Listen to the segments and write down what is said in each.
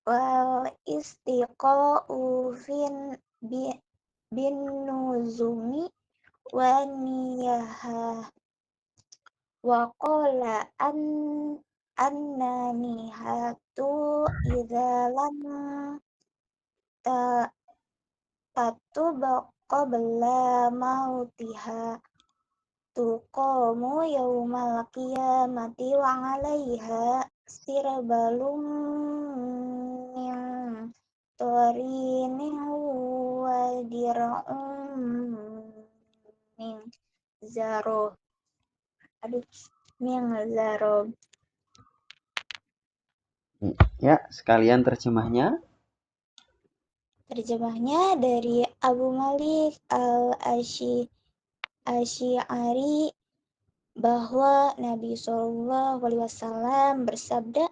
wal istiqa'u bin nuzumi wa niyaha wa qala annanihatu idza lam ta qabla mautiha tuqamu yaumal qiyamati wa 'alaiha sirbalum min tarinin wa dir'un min zaro aduh min zaro. Ya, sekalian terjemahnya. Terjemahnya dari Abu Malik al-Asy'ari bahwa Nabi SAW bersabda,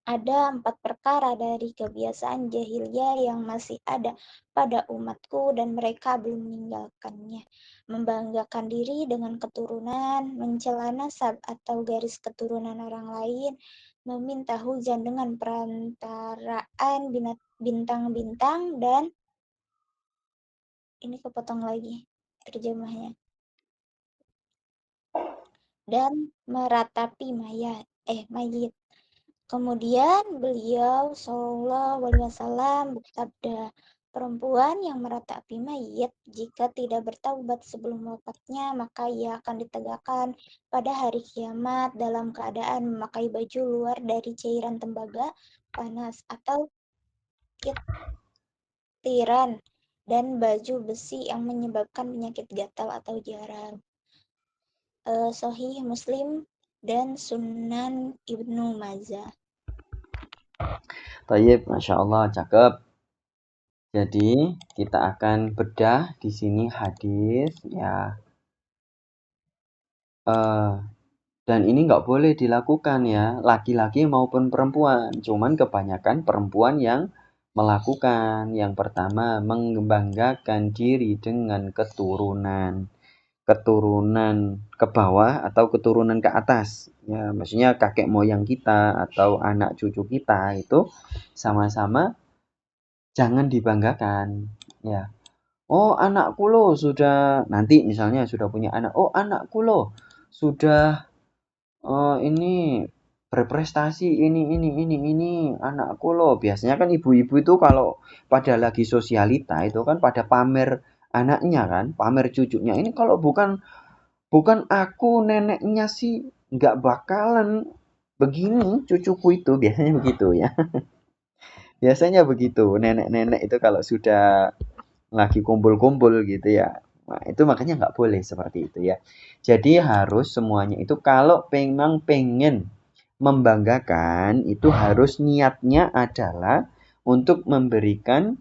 ada 4 perkara dari kebiasaan jahiliyah yang masih ada pada umatku dan mereka belum meninggalkannya. Membanggakan diri dengan keturunan, mencela nasab atau garis keturunan orang lain, meminta hujan dengan perantaraan bintang-bintang, dan ini kepotong lagi terjemahnya. Dan meratapi mayit. Kemudian beliau SAW bersabda, perempuan yang meratapi mayit jika tidak bertaubat sebelum wafatnya, maka ia akan ditegakkan pada hari kiamat dalam keadaan memakai baju luar dari cairan tembaga panas atau kitiran dan baju besi yang menyebabkan penyakit gatal atau jaram. Sahih Muslim dan Sunan Ibnu Majah. Tayyib, Masya Allah, cakep. Jadi kita akan bedah di sini hadis ya. Dan ini nggak boleh dilakukan ya, laki-laki maupun perempuan. Cuman kebanyakan perempuan yang melakukan. Yang pertama, membanggakan diri dengan keturunan ke bawah atau keturunan ke atas. Ya, maksudnya kakek moyang kita atau anak cucu kita itu sama-sama jangan dibanggakan. Ya. Oh, anakku loh sudah, nanti misalnya sudah punya anak. Oh, anakku loh sudah ini berprestasi ini anakku loh. Biasanya kan ibu-ibu itu kalau pada lagi sosialita itu kan pada pamer anaknya kan, pamer cucunya. Ini kalau bukan aku neneknya sih nggak bakalan begini cucuku itu, biasanya begitu ya. Biasanya begitu nenek-nenek itu kalau sudah lagi kumpul-kumpul gitu ya. Nah, itu makanya nggak boleh seperti itu ya. Jadi harus semuanya itu kalau memang pengen membanggakan itu harus niatnya adalah untuk memberikan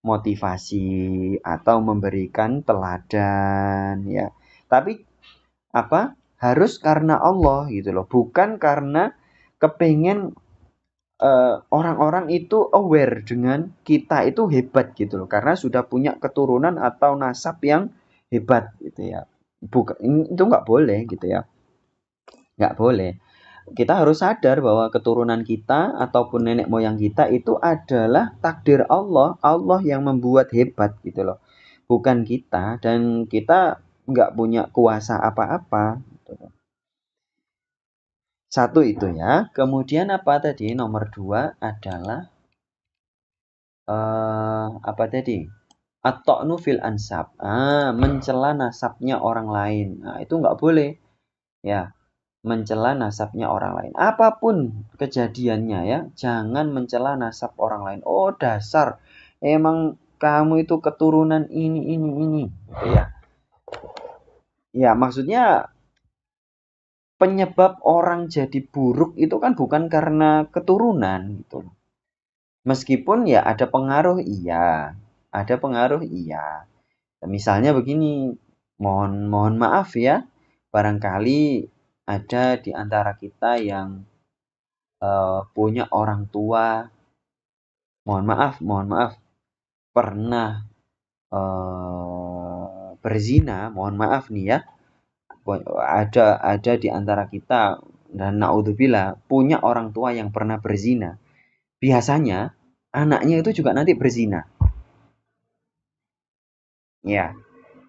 motivasi atau memberikan teladan ya. Tapi apa? Harus karena Allah gitu loh, bukan karena kepengen orang-orang itu aware dengan kita itu hebat gitu loh, karena sudah punya keturunan atau nasab yang hebat gitu ya. Bukan, itu nggak boleh gitu ya, nggak boleh. Kita harus sadar bahwa keturunan kita ataupun nenek moyang kita itu adalah takdir Allah, Allah yang membuat hebat gitu loh, bukan kita, dan kita nggak punya kuasa apa-apa gitu loh. Satu itu ya. Kemudian apa tadi? Nomor 2 adalah apa tadi? At-ta'nu fil ansab. Mencela nasabnya orang lain. Nah, itu nggak boleh. Ya, mencela nasabnya orang lain. Apapun kejadiannya ya, jangan mencela nasab orang lain. Oh, dasar emang kamu itu keturunan ini gitu ya. Ya, maksudnya penyebab orang jadi buruk itu kan bukan karena keturunan gitu. Meskipun ya ada pengaruh iya, ada pengaruh iya. Misalnya begini, mohon maaf ya, barangkali ada di antara kita yang punya orang tua, mohon maaf, pernah berzina, mohon maaf nih ya, ada di antara kita dan naudzubillah punya orang tua yang pernah berzina. biasanya anaknya itu juga nanti berzina. Ya,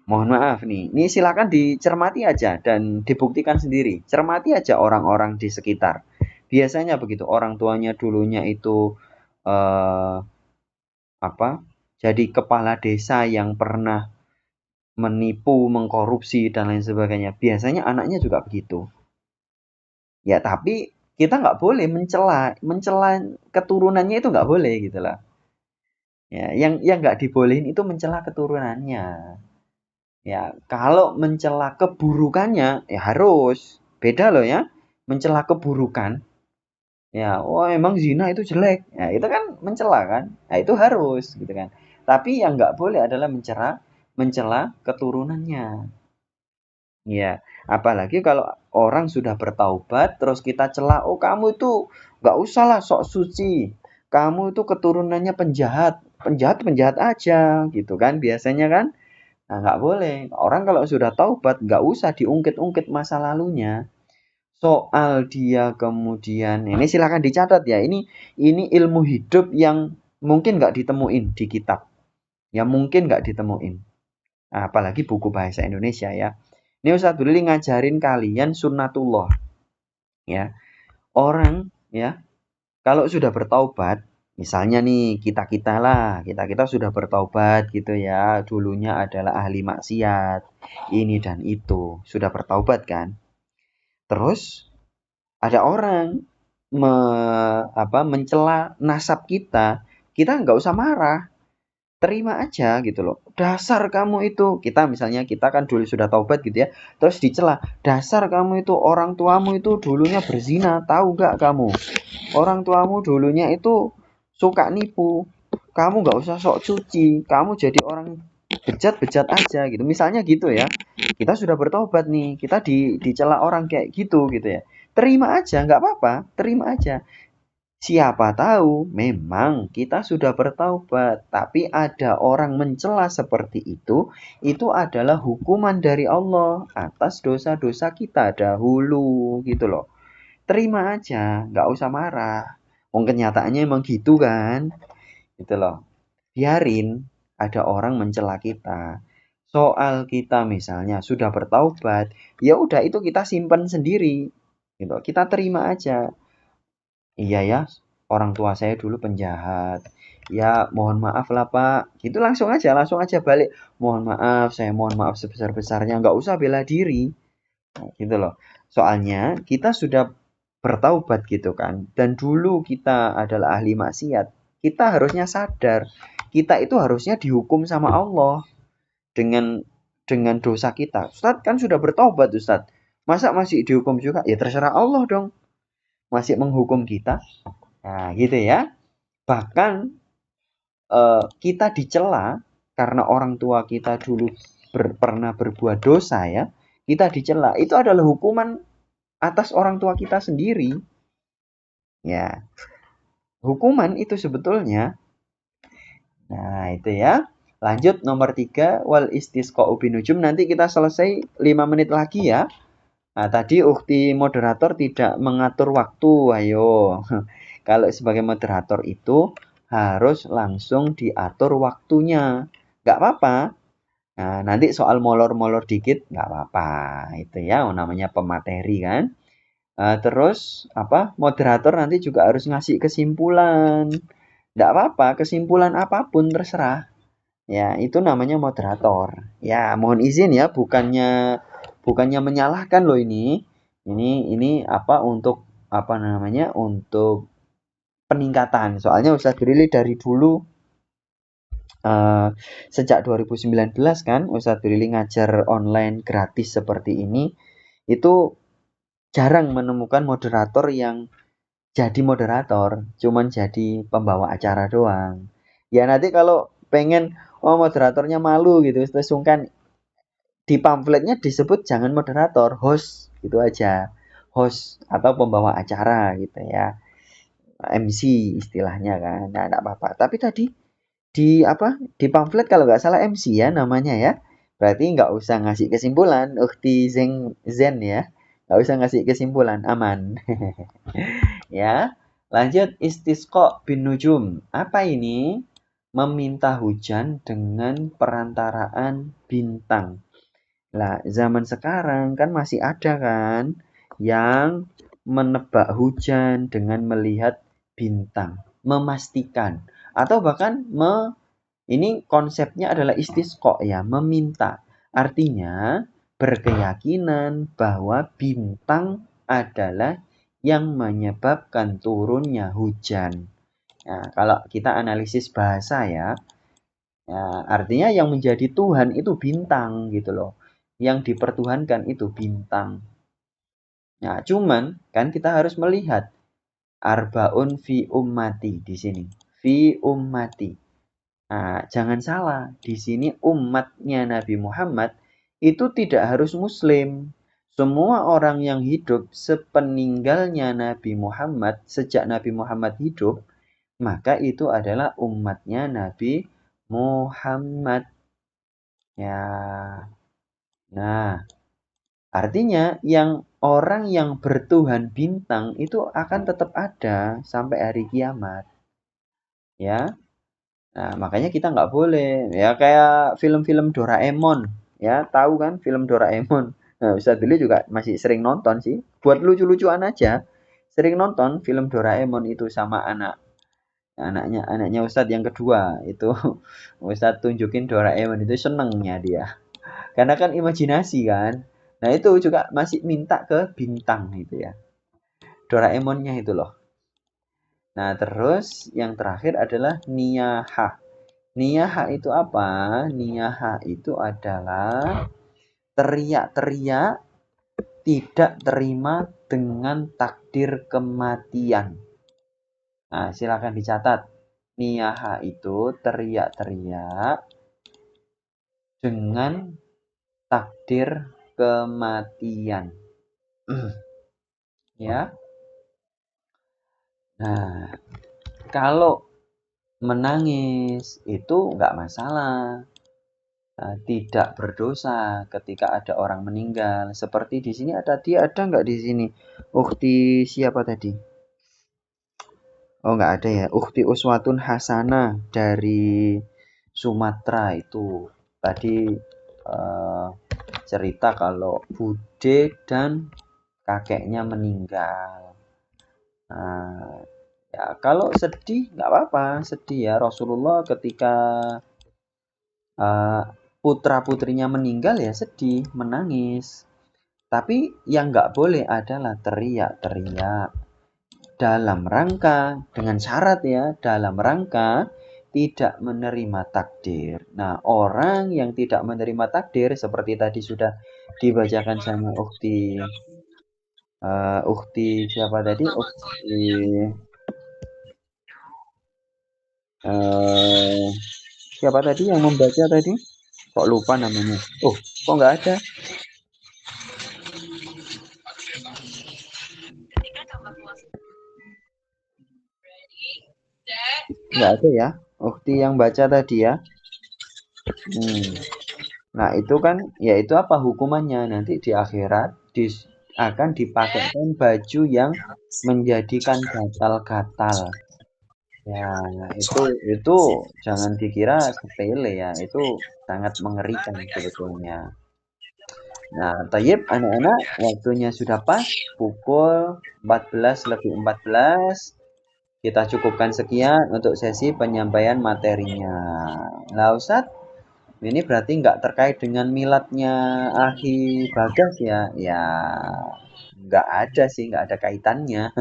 mohon maaf nih. Ini silakan dicermati aja dan dibuktikan sendiri. Cermati aja orang-orang di sekitar. Biasanya begitu, orang tuanya dulunya itu eh, apa? Jadi kepala desa yang pernah menipu, mengkorupsi dan lain sebagainya. Biasanya anaknya juga begitu. Ya, tapi kita nggak boleh mencela, mencela keturunannya itu nggak boleh gitu lah. Ya, yang nggak dibolehin itu mencela keturunannya. Ya, kalau mencela keburukannya ya harus beda loh ya. Mencela keburukan, ya, oh emang zina itu jelek. Ya, itu kan mencela kan. Nah, itu harus gitu kan. Tapi yang nggak boleh adalah mencela keturunannya. Ya, apalagi kalau orang sudah bertaubat, terus kita cela, oh kamu itu nggak usah lah sok suci, kamu itu keturunannya penjahat, penjahat aja, gitu kan biasanya kan. Nah, nggak boleh. Orang kalau sudah taubat, nggak usah diungkit-ungkit masa lalunya. Soal dia kemudian, ini silakan dicatat ya. Ini ilmu hidup yang mungkin nggak ditemuin di kitab, ya mungkin nggak ditemuin. Nah, apalagi buku bahasa Indonesia ya. Ini Ustadz Brili ngajarin kalian sunnatullah ya. Orang ya kalau sudah bertaubat, misalnya nih kita-kita lah, kita-kita sudah bertaubat gitu ya. Dulunya adalah ahli maksiat, ini dan itu, sudah bertaubat kan. Terus ada orang mencela nasab kita nggak usah marah. Terima aja gitu loh. Dasar kamu itu, kita kan dulu sudah taubat gitu ya. Terus dicela, dasar kamu itu orang tuamu itu dulunya berzina, tahu gak kamu? Orang tuamu dulunya itu suka nipu. Kamu nggak usah sok cuci, kamu jadi orang bejat-bejat aja gitu. Misalnya gitu ya. Kita sudah bertobat nih, kita dicela orang kayak gitu ya. Terima aja, nggak apa-apa, terima aja. Siapa tahu memang kita sudah bertaubat, tapi ada orang mencela seperti itu adalah hukuman dari Allah atas dosa-dosa kita dahulu gitu loh. Terima aja, nggak usah marah. Wong kenyataannya emang gitu kan, gitu loh. Biarin ada orang mencela kita. Soal kita misalnya sudah bertaubat, ya udah itu kita simpan sendiri, gitu. Kita terima aja. Iya ya, orang tua saya dulu penjahat. Ya, mohon maaf lah Pak. Gitu langsung aja balik. Mohon maaf, saya mohon maaf sebesar-besarnya. Nggak usah bela diri. Nah, gitu loh. Soalnya kita sudah bertaubat gitu kan. Dan dulu kita adalah ahli maksiat. Kita harusnya sadar. Kita itu harusnya dihukum sama Allah dengan dengan dosa kita. Ustadz kan sudah bertaubat Ustadz. Masa masih dihukum juga? Ya terserah Allah dong. Masih menghukum kita. Nah, gitu ya. Bahkan kita dicela karena orang tua kita dulu pernah berbuat dosa ya. Kita dicela. Itu adalah hukuman atas orang tua kita sendiri. Ya, hukuman itu sebetulnya. Nah, itu ya. Lanjut nomor 3 wal istisqa'u binujum. Nanti kita selesai 5 menit lagi ya. Nah, tadi ukti moderator tidak mengatur waktu. Ayo. Kalau sebagai moderator itu harus langsung diatur waktunya. Nggak apa-apa. Nah, nanti soal molor-molor dikit nggak apa-apa. Itu ya namanya pemateri kan. Terus moderator nanti juga harus ngasih kesimpulan. Nggak apa-apa, kesimpulan apapun terserah. Ya, itu namanya moderator. Ya, mohon izin ya, bukannya menyalahkan loh ini. Ini untuk untuk peningkatan. Soalnya Ustadz Brili dari dulu sejak 2019 kan Ustadz Brili ngajar online gratis seperti ini itu jarang menemukan moderator yang jadi moderator, cuman jadi pembawa acara doang. Ya nanti kalau pengen moderatornya malu gitu, terus sungkan di pamfletnya disebut jangan moderator, host gitu aja. Host atau pembawa acara gitu ya. MC istilahnya kan. Nah, enggak apa-apa. Tapi tadi di pamflet kalau nggak salah MC ya namanya ya. Berarti nggak usah ngasih kesimpulan. Ukti Zen ya. Nggak usah ngasih kesimpulan, aman. Ya. Lanjut, istisqa bin nujum. Apa ini? Meminta hujan dengan perantaraan bintang. Lah, zaman sekarang kan masih ada kan yang menebak hujan dengan melihat bintang, memastikan atau bahkan ini konsepnya adalah istisqa ya, meminta. Artinya berkeyakinan bahwa bintang adalah yang menyebabkan turunnya hujan. Nah, kalau kita analisis bahasa ya, ya, artinya yang menjadi Tuhan itu bintang gitu loh. Yang dipertuhankan itu bintang. Nah, cuman kan kita harus melihat arbaun fi ummati di sini. Fi ummati. Nah, jangan salah, di sini umatnya Nabi Muhammad itu tidak harus muslim. Semua orang yang hidup sepeninggalnya Nabi Muhammad, sejak Nabi Muhammad hidup, maka itu adalah umatnya Nabi Muhammad. Ya. Nah, artinya yang orang yang bertuhan bintang itu akan tetap ada sampai hari kiamat. Ya. Nah, makanya kita nggak boleh. Ya kayak film-film Doraemon. Ya, tahu kan film Doraemon. Nah, Ustadz Billy juga masih sering nonton sih. Buat lucu-lucuan aja. Sering nonton film Doraemon itu sama anaknya Ustadz yang kedua. Itu Ustadz tunjukin Doraemon itu senengnya dia. Karena kan imajinasi kan. Nah, itu juga masih minta ke bintang itu ya. Doraemonnya itu loh. Nah, terus yang terakhir adalah niyaha. Niyaha itu apa? Niyaha itu adalah teriak-teriak tidak terima dengan takdir kematian. Nah, silakan dicatat. Niyaha itu teriak-teriak dengan takdir kematian. Ya. Nah, kalau menangis itu nggak masalah. Tidak berdosa ketika ada orang meninggal. Seperti di sini ada nggak di sini? Ukhti siapa tadi? Oh nggak ada ya. Ukhti Uswatun Hasanah dari Sumatera itu tadi eh, cerita kalau bude dan kakeknya meninggal. Nah, ya kalau sedih nggak apa-apa, sedih ya. Rasulullah ketika putra-putrinya meninggal ya sedih, menangis. Tapi yang nggak boleh adalah teriak-teriak dalam rangka, dengan syarat ya, dalam rangka tidak menerima takdir. Nah, orang yang tidak menerima takdir, seperti tadi sudah dibacakan sama ukti siapa tadi? Ukti uh, siapa tadi yang membaca tadi? Kok lupa namanya? Oh, kok nggak ada? Nggak ada ya? Ukti yang baca tadi ya? Hmm. Nah, itu kan yaitu apa hukumannya? Nanti di akhirat akan dipakaikan baju yang menjadikan gatal-gatal. Ya, itu jangan dikira sepele ya. Itu sangat mengerikan sebetulnya. Nah, tayyib anak-anak, waktunya sudah pas pukul 14:14. Kita cukupkan sekian untuk sesi penyampaian materinya. Nah, Ustadz, ini berarti nggak terkait dengan miladnya Akhi Bagas ya? Ya, nggak ada sih, nggak ada kaitannya.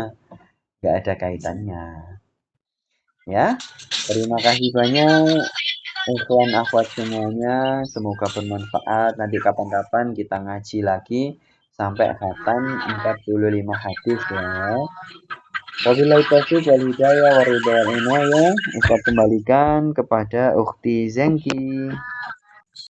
Nggak ada kaitannya. Ya, terima kasih banyak ikhwan akhwat semuanya. Semoga bermanfaat. Nanti kapan-kapan kita ngaji lagi sampai khatam 45 hadis ya. Wabillahi taufiq wal hidayah wa ridha wal inayah. Ustaz kembalikan kepada Ukhti Zengki.